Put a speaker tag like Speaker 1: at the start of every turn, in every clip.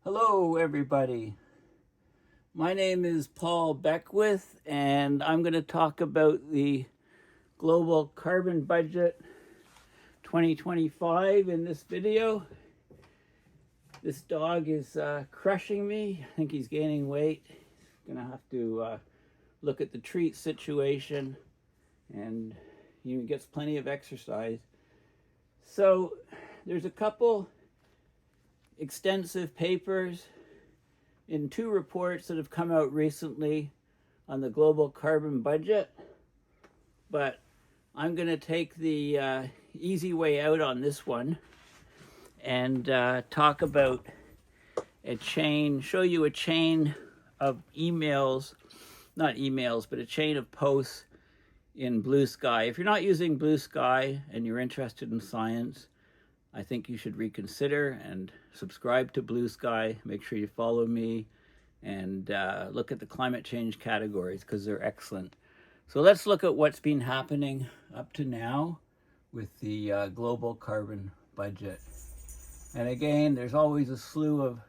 Speaker 1: Hello, everybody. My name is Paul Beckwith, and I'm going to talk about the Global Carbon Budget 2025 in this video. This dog is crushing me. I think he's gaining weight. He's going to have to look at the treat situation, and he gets plenty of exercise. So there's a couple extensive papers in two reports that have come out recently on the global carbon budget, but I'm going to take the easy way out on this one and talk about a chain, show you a chain of emails, not emails, but a chain of posts in BlueSky. If you're not using BlueSky and you're interested in science, I think you should reconsider and subscribe to BlueSky. Make sure you follow me and look at the climate change categories because they're excellent. So let's look at what's been happening up to now with the global carbon budget. And again, there's always a slew of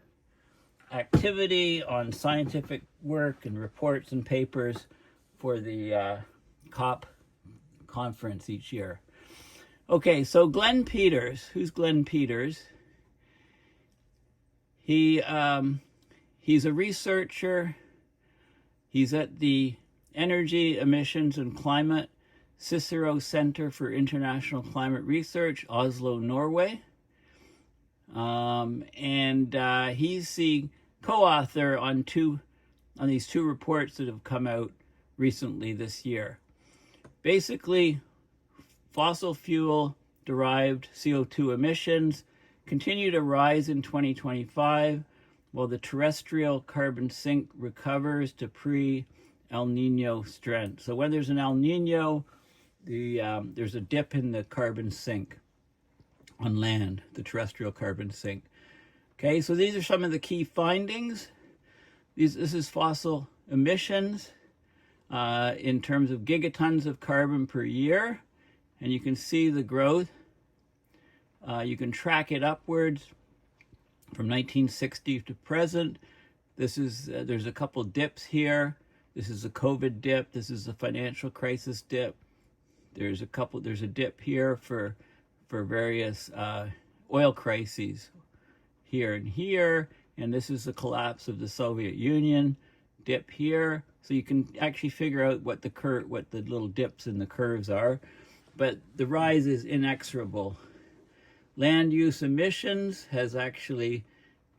Speaker 1: activity on scientific work and reports and papers for the COP conference each year. Okay, so Glen Peters, who's Glen Peters? He's a researcher. He's at the Energy, Emissions and Climate Cicero Center for International Climate Research, Oslo, Norway. He's the co-author on these two reports that have come out recently this year. Basically, fossil fuel derived CO2 emissions continue to rise in 2025 while the terrestrial carbon sink recovers to pre-El Nino strength. So when there's an El Nino, there's a dip in the carbon sink on land, the terrestrial carbon sink. Okay, so these are some of the key findings. This is fossil emissions in terms of gigatons of carbon per year. And you can see the growth. You can track it upwards from 1960 to present. This is there's a couple dips here. This is a COVID dip. This is a financial crisis dip. There's a dip here for various oil crises here and here. And this is the collapse of the Soviet Union. Dip here. So you can actually figure out what the little dips in the curves are. But the rise is inexorable. Land use emissions has actually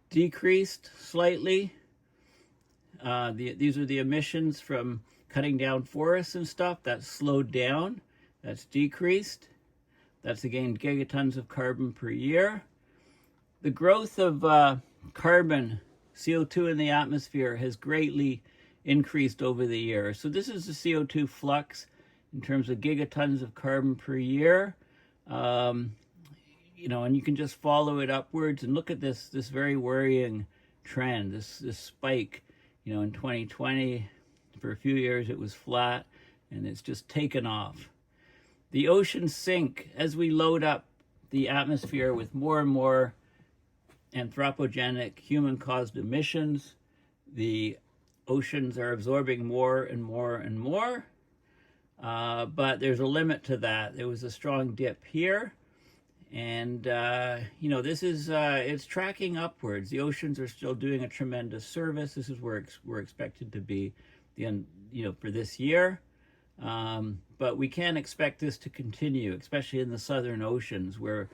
Speaker 1: decreased slightly. These are the emissions from cutting down forests and stuff. That's slowed down. That's decreased. That's again gigatons of carbon per year. The growth of carbon, CO2 in the atmosphere has greatly increased over the years. So this is the CO2 flux in terms of gigatons of carbon per year. And you can just follow it upwards and look at this very worrying trend, this spike. In 2020, for a few years it was flat and it's just taken off. The oceans sink as we load up the atmosphere with more and more anthropogenic human-caused emissions. The oceans are absorbing more and more and more. But there's a limit to that. There was a strong dip here. And, this is, it's tracking upwards. The oceans are still doing a tremendous service. This is where we're expected to be, for this year. But we can't expect this to continue, especially in the southern oceans, where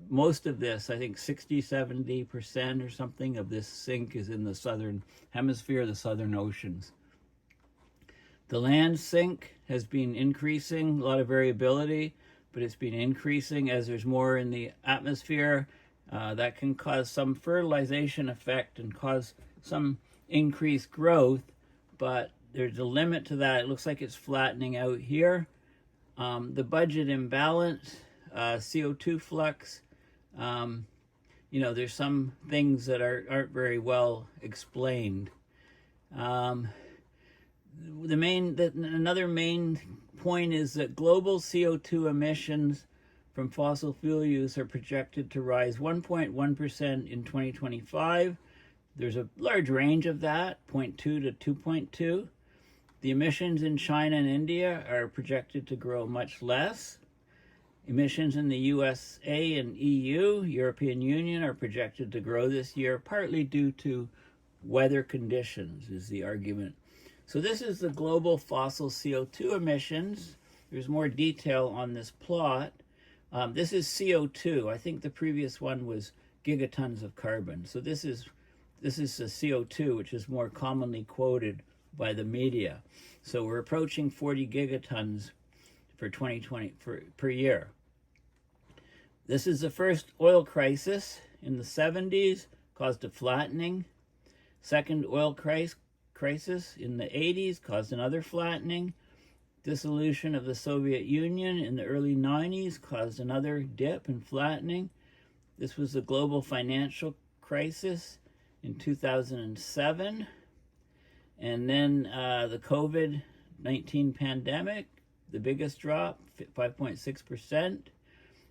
Speaker 1: most of this, I think 60-70% or something of this sink is in the southern hemisphere, the southern oceans. The land sink has been increasing, a lot of variability, but it's been increasing as there's more in the atmosphere. That can cause some fertilization effect and cause some increased growth, but there's a limit to that. It looks like it's flattening out here. The budget imbalance, CO2 flux, there's some things that aren't very well explained. Another main point is that global CO2 emissions from fossil fuel use are projected to rise 1.1% in 2025 There's a large range of that, 0.2 to 2.2. The emissions in China and India are projected to grow much less. Emissions in the USA and EU, European Union, are projected to grow this year, partly due to weather conditions, is the argument. So this is the global fossil CO2 emissions. There's more detail on this plot. This is CO2. I think the previous one was gigatons of carbon. So this is the CO2, which is more commonly quoted by the media. So we're approaching 40 gigatons for 2020 per year. This is the first oil crisis in the 70s, caused a flattening. Second oil crisis in the 80s caused another flattening. Dissolution of the Soviet Union in the early 90s caused another dip and flattening. This was the global financial crisis in 2007. And then the COVID-19 pandemic, the biggest drop, 5.6%.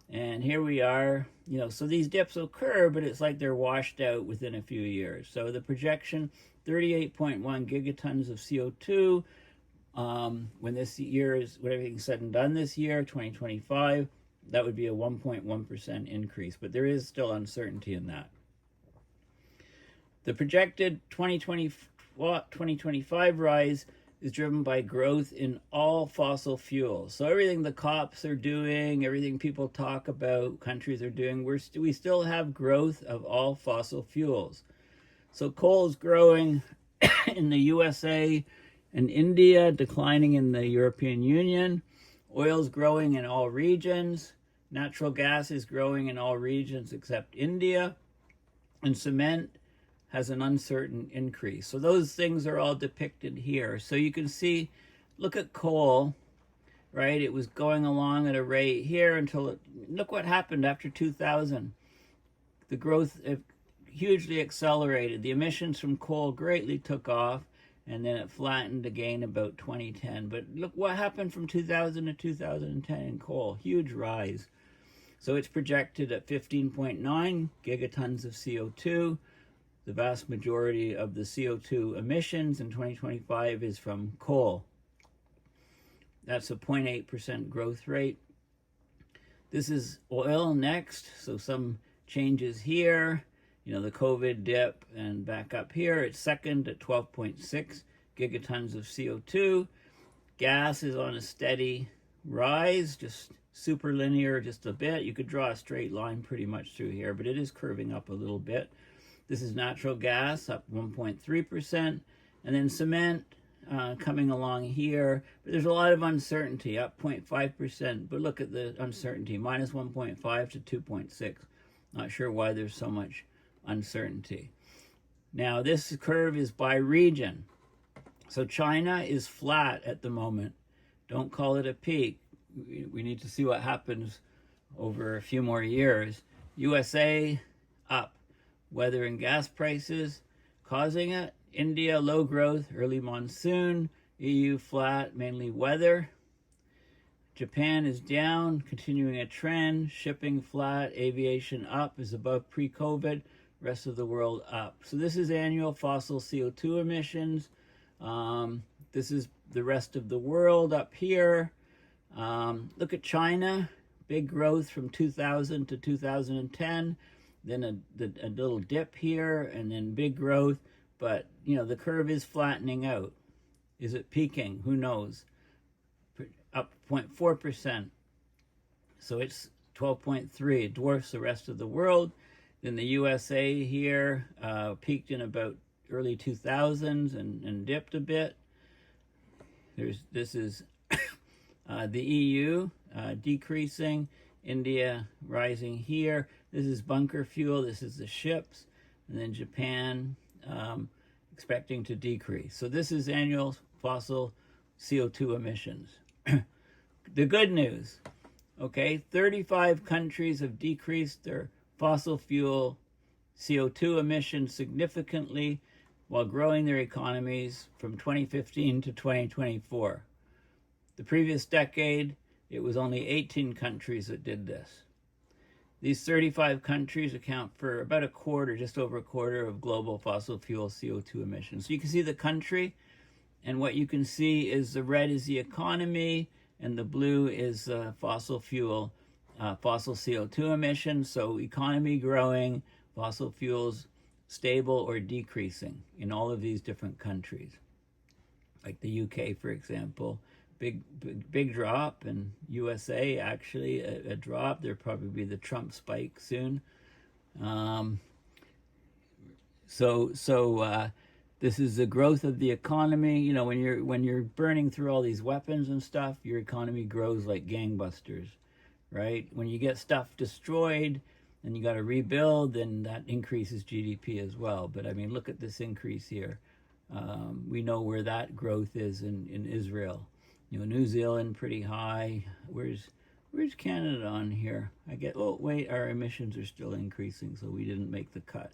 Speaker 1: And here we are, so these dips occur, but it's like they're washed out within a few years. So the projection, 38.1 gigatons of CO2, when everything's said and done this year, 2025, that would be a 1.1% increase, but there is still uncertainty in that. The projected 2025 rise is driven by growth in all fossil fuels. So everything the cops are doing, everything people talk about, countries are doing, we still have growth of all fossil fuels. So coal is growing in the USA and India, declining in the European Union. Oil is growing in all regions. Natural gas is growing in all regions except India. And cement has an uncertain increase. So those things are all depicted here. So you can see, look at coal, right? It was going along at a rate here until look what happened after 2000. The growth hugely accelerated. The emissions from coal greatly took off, and then it flattened again about 2010. But look what happened from 2000 to 2010 in coal, huge rise. So it's projected at 15.9 gigatons of CO2. The vast majority of the CO2 emissions in 2025 is from coal. That's a 0.8% growth rate. This is oil next, so some changes here. The COVID dip and back up here. It's second at 12.6 gigatons of CO2. Gas is on a steady rise, just super linear, just a bit. You could draw a straight line pretty much through here, but it is curving up a little bit. This is natural gas, up 1.3%. And then cement coming along here. But there's a lot of uncertainty, up 0.5%. But look at the uncertainty, minus 1.5 to 2.6. Not sure why there's so much uncertainty. Now, this curve is by region. So China is flat at the moment. Don't call it a peak. We need to see what happens over a few more years. USA, up. Weather and gas prices causing it. India, low growth, early monsoon. EU, flat, mainly weather. Japan is down, continuing a trend. Shipping flat, aviation up, is above pre-COVID. Rest of the world up. So this is annual fossil CO2 emissions. This is the rest of the world up here. Look at China, big growth from 2000 to 2010. Then a little dip here, and then big growth. But, the curve is flattening out. Is it peaking? Who knows? Up 0.4%. So it's 12.3. It dwarfs the rest of the world. Then the USA here peaked in about early 2000s and dipped a bit. This is the EU decreasing. India rising here. This is bunker fuel. This is the ships. And then Japan expecting to decrease. So this is annual fossil CO2 emissions. The good news, 35 countries have decreased their fossil fuel CO2 emissions significantly while growing their economies from 2015 to 2024. The previous decade, it was only 18 countries that did this. These 35 countries account for about a quarter, just over a quarter of global fossil fuel CO2 emissions. So you can see the country, and what you can see is the red is the economy, and the blue is fossil fuel, fossil CO2 emissions. So economy growing, fossil fuels stable or decreasing in all of these different countries. Like the UK, for example, big drop, and USA actually a drop. There'll probably be the Trump spike soon. This is the growth of the economy. You know, when you're burning through all these weapons and stuff, your economy grows like gangbusters, right? When you get stuff destroyed and you got to rebuild, then that increases GDP as well. But I mean, look at this increase here. We know where that growth is in Israel. You know, New Zealand pretty high. Where's Canada on here? Oh wait, our emissions are still increasing, so we didn't make the cut.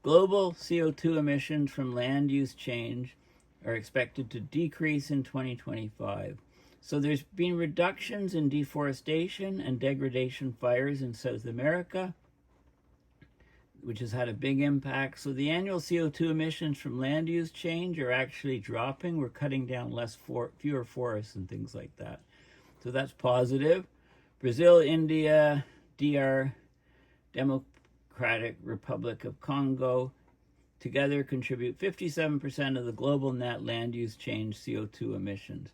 Speaker 1: Global CO2 emissions from land use change are expected to decrease in 2025. So there's been reductions in deforestation and degradation fires in South America, which has had a big impact. So the annual CO2 emissions from land use change are actually dropping. We're cutting down fewer forests and things like that. So that's positive. Brazil, India, DR, Democratic Republic of Congo, together contribute 57% of the global net land use change CO2 emissions.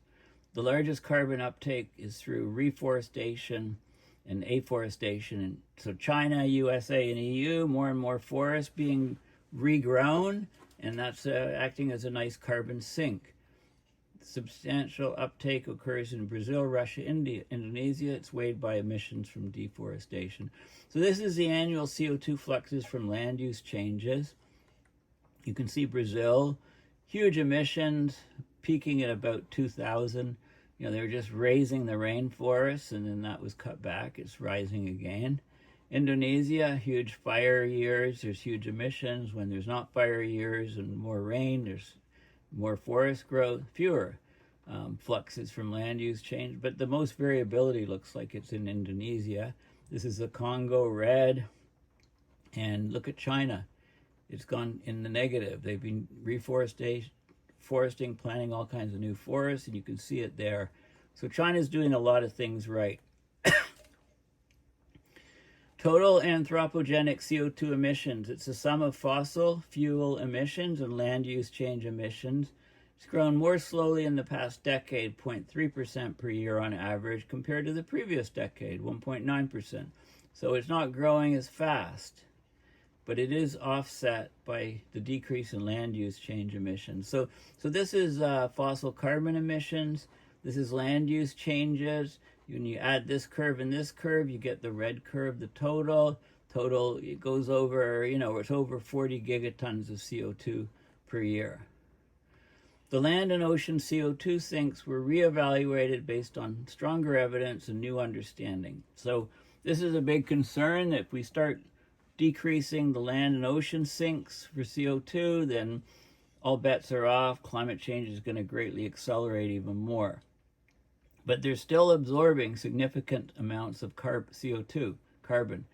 Speaker 1: The largest carbon uptake is through reforestation and afforestation. And so China, USA, and EU, more and more forests being regrown, and that's acting as a nice carbon sink. Substantial uptake occurs in Brazil, Russia, India, Indonesia. It's weighed by emissions from deforestation. So this is the annual CO2 fluxes from land use changes. You can see Brazil, huge emissions, peaking at about 2000. You know, they were just raising the rainforests, and then that was cut back. It's rising again. Indonesia, huge fire years. There's huge emissions. When there's not fire years and more rain, there's more forest growth, fewer fluxes from land use change. But the most variability looks like it's in Indonesia. This is the Congo, red. And look at China. It's gone in the negative. They've been foresting, planting all kinds of new forests, and you can see it there. So China's doing a lot of things right. Total anthropogenic CO2 emissions. It's the sum of fossil fuel emissions and land use change emissions. It's grown more slowly in the past decade, 0.3% per year on average, compared to the previous decade, 1.9%. So it's not growing as fast, but it is offset by the decrease in land use change emissions. So this is fossil carbon emissions. This is land use changes. When you add this curve and this curve, you get the red curve, the total. It goes over, it's over 40 gigatons of CO2 per year. The land and ocean CO2 sinks were reevaluated based on stronger evidence and new understanding. So this is a big concern. If we start decreasing the land and ocean sinks for CO2, then all bets are off. Climate change is going to greatly accelerate even more. But they're still absorbing significant amounts of carbon.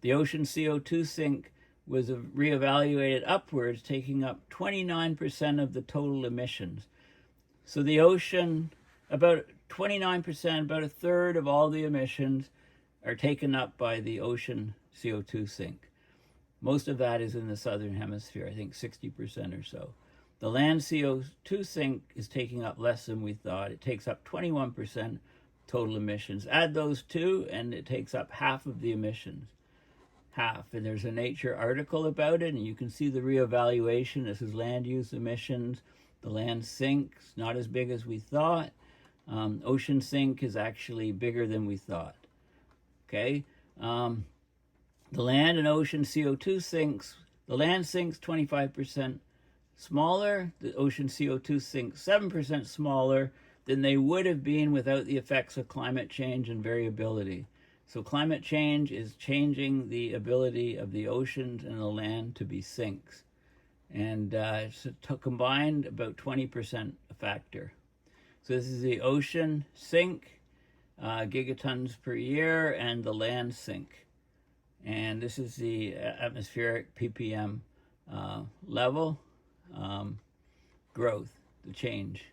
Speaker 1: The ocean CO2 sink was reevaluated upwards, taking up 29% of the total emissions. So the ocean, about 29%, about a third of all the emissions are taken up by the ocean CO2 sink. Most of that is in the southern hemisphere, I think 60% or so. The land CO2 sink is taking up less than we thought. It takes up 21% total emissions. Add those two, and it takes up half of the emissions. Half. And there's a Nature article about it, and you can see the reevaluation. This is land use emissions. The land sink is not as big as we thought. Ocean sink is actually bigger than we thought. Okay? The land and ocean CO2 sinks. The land sinks 25% smaller. The ocean CO2 sinks 7% smaller than they would have been without the effects of climate change and variability. So climate change is changing the ability of the oceans and the land to be sinks. And it's combined about 20% a factor. So this is the ocean sink. gigatons per year, and the land sink. And this is the atmospheric ppm level growth, the change.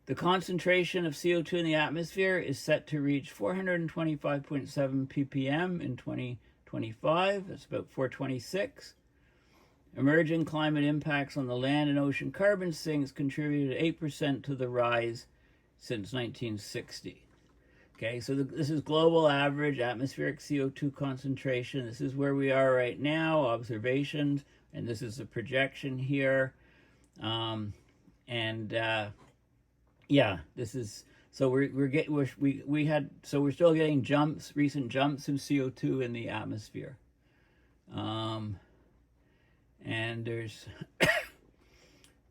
Speaker 1: The concentration of CO2 in the atmosphere is set to reach 425.7 ppm in 2025. That's about 426. Emerging climate impacts on the land and ocean carbon sinks contributed 8% to the rise since 1960. Okay, so this is global average atmospheric CO2 concentration. This is where we are right now, observations, and this is the projection here. Yeah, this is, so we're still getting recent jumps in CO2 in the atmosphere. And there's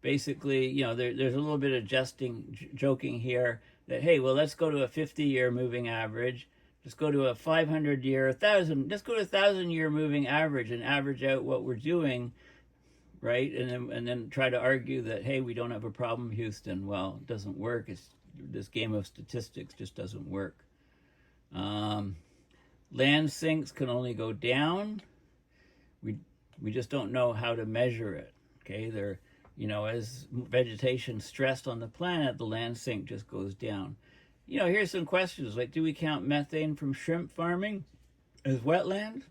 Speaker 1: basically, there's a little bit of joking here that, hey, well, let's go to a 50-year moving average. Just go to a 500-year, 1,000, let's go to 1,000-year moving average and average out what we're doing, right? And then try to argue that, hey, we don't have a problem, Houston. Well, it doesn't work. This game of statistics just doesn't work. Land sinks can only go down. We just don't know how to measure it. Okay, as vegetation stressed on the planet, the land sink just goes down. Here's some questions like, do we count methane from shrimp farming as wetlands?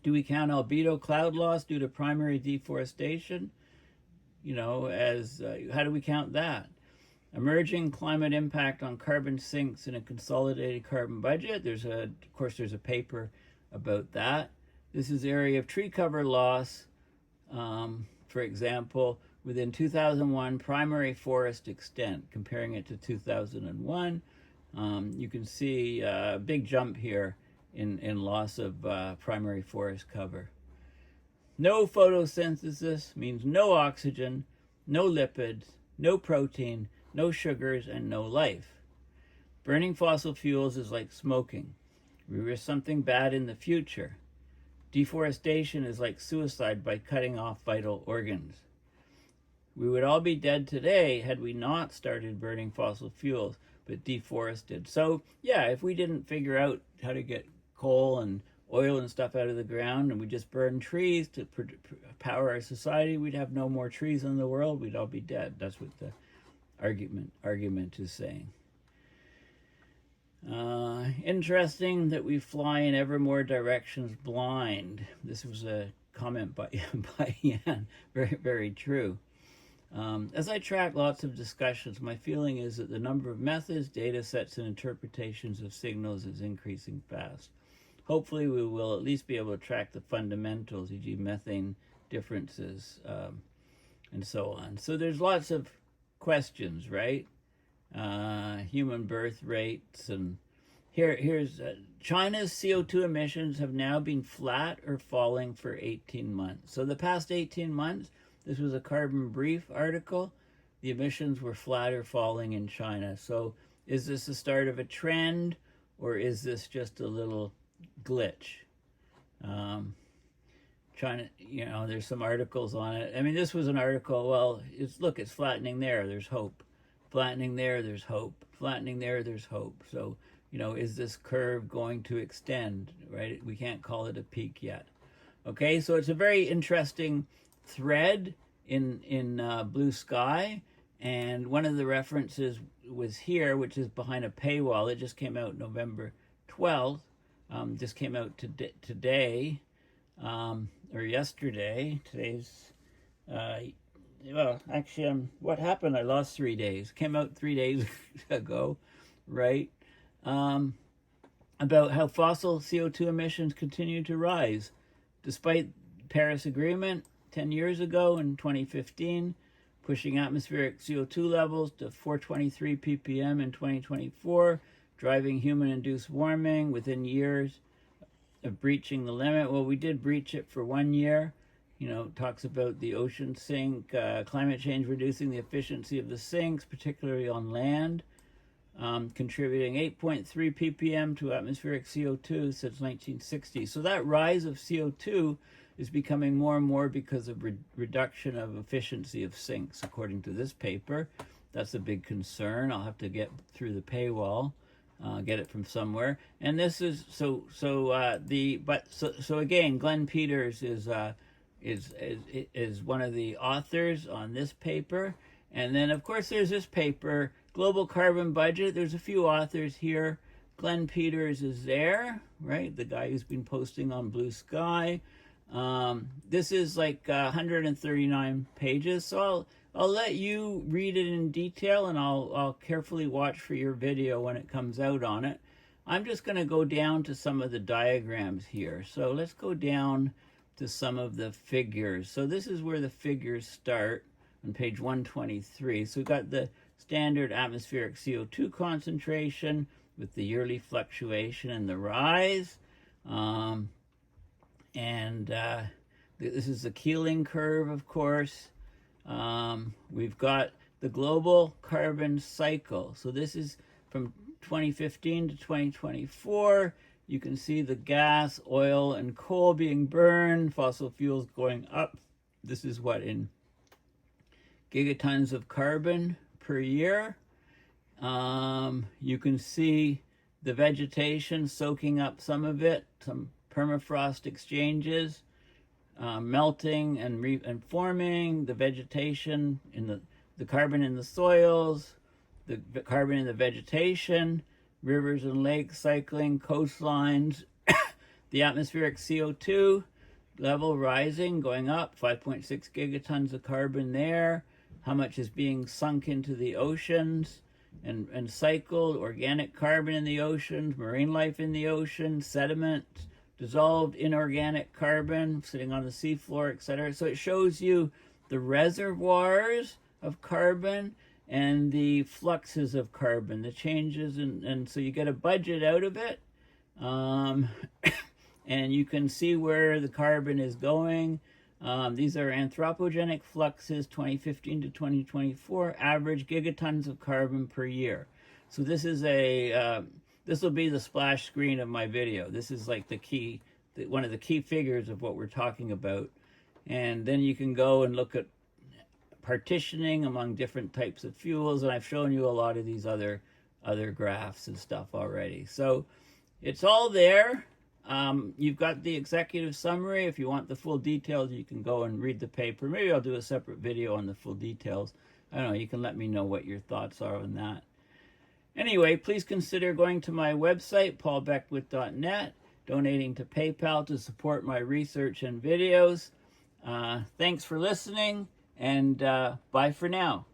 Speaker 1: Do we count albedo cloud loss due to primary deforestation? How do we count that? Emerging climate impact on carbon sinks in a consolidated carbon budget. There's a paper about that. This is area of tree cover loss. For example, within 2001 primary forest extent, comparing it to 2001, you can see a big jump here in loss of primary forest cover. No photosynthesis means no oxygen, no lipids, no protein, no sugars, and no life. Burning fossil fuels is like smoking. We risk something bad in the future. Deforestation is like suicide by cutting off vital organs. We would all be dead today had we not started burning fossil fuels, but deforested. So, yeah, if we didn't figure out how to get coal and oil and stuff out of the ground and we just burn trees to power our society, we'd have no more trees in the world. We'd all be dead. That's what the argument is saying. Interesting that we fly in ever more directions blind. This was a comment by Yan. Very, very true. As I track lots of discussions, my feeling is that the number of methods, data sets, and interpretations of signals is increasing fast. Hopefully we will at least be able to track the fundamentals, e.g. methane differences, and so on. So there's lots of questions, right? Human birth rates, and here's China's CO2 emissions have now been flat or falling for 18 months. So the past 18 months, this was a Carbon Brief article, the emissions were flat or falling in China. So is this the start of a trend, or is this just a little glitch? China, there's some articles on it. I mean, this was an article, well, it's flattening there, there's hope. Flattening there, there's hope. Flattening there, there's hope. So, is this curve going to extend, right? We can't call it a peak yet. Okay, so it's a very interesting thread in Blue Sky, and one of the references was here, which is behind a paywall. It just came out November 12th, just came out today, or yesterday. Today's, well, actually, what happened? I lost 3 days. Came out 3 days ago, right? About how fossil CO2 emissions continue to rise. Despite Paris Agreement 10 years ago in 2015, pushing atmospheric CO2 levels to 423 ppm in 2024, driving human-induced warming within years of breaching the limit. Well, we did breach it for 1 year. Talks about the ocean sink, climate change reducing the efficiency of the sinks, particularly on land, contributing 8.3 ppm to atmospheric CO2 since 1960. So that rise of CO2 is becoming more and more because of reduction of efficiency of sinks, according to this paper. That's a big concern. I'll have to get through the paywall get it from somewhere. And this is so again, Glen Peters is one of the authors on this paper. And then of course there's this paper, Global Carbon Budget. There's a few authors here. Glen Peters is there, right? The guy who's been posting on BlueSky. This is like 139 pages, so I'll let you read it in detail, and I'll carefully watch for your video when it comes out on it. I'm just going to go down to some of the diagrams here. So let's go down to some of the figures. So this is where the figures start on page 123. So we've got the standard atmospheric CO2 concentration with the yearly fluctuation and the rise. This is the Keeling curve, of course. We've got the global carbon cycle. So this is from 2015 to 2024. You can see the gas, oil, and coal being burned, fossil fuels going up. This is what, in gigatons of carbon per year. You can see the vegetation soaking up some of it, some permafrost exchanges, melting and forming, the vegetation in the carbon in the soils, the carbon in the vegetation, rivers and lakes cycling, coastlines, the atmospheric CO2 level rising, going up, 5.6 gigatons of carbon there, how much is being sunk into the oceans and cycled, organic carbon in the oceans, marine life in the ocean, sediment, dissolved inorganic carbon sitting on the seafloor, etc. So it shows you the reservoirs of carbon and the fluxes of carbon, the changes, and so you get a budget out of it. And you can see where the carbon is going. These are anthropogenic fluxes, 2015 to 2024, average gigatons of carbon per year. So this is this will be the splash screen of my video. This is like one of the key figures of what we're talking about. And then you can go and look at partitioning among different types of fuels. And I've shown you a lot of these other graphs and stuff already. So it's all there. You've got the executive summary. If you want the full details, you can go and read the paper. Maybe I'll do a separate video on the full details. I don't know, you can let me know what your thoughts are on that. Anyway, please consider going to my website, paulbeckwith.net, donating to PayPal to support my research and videos. Thanks for listening, and bye for now.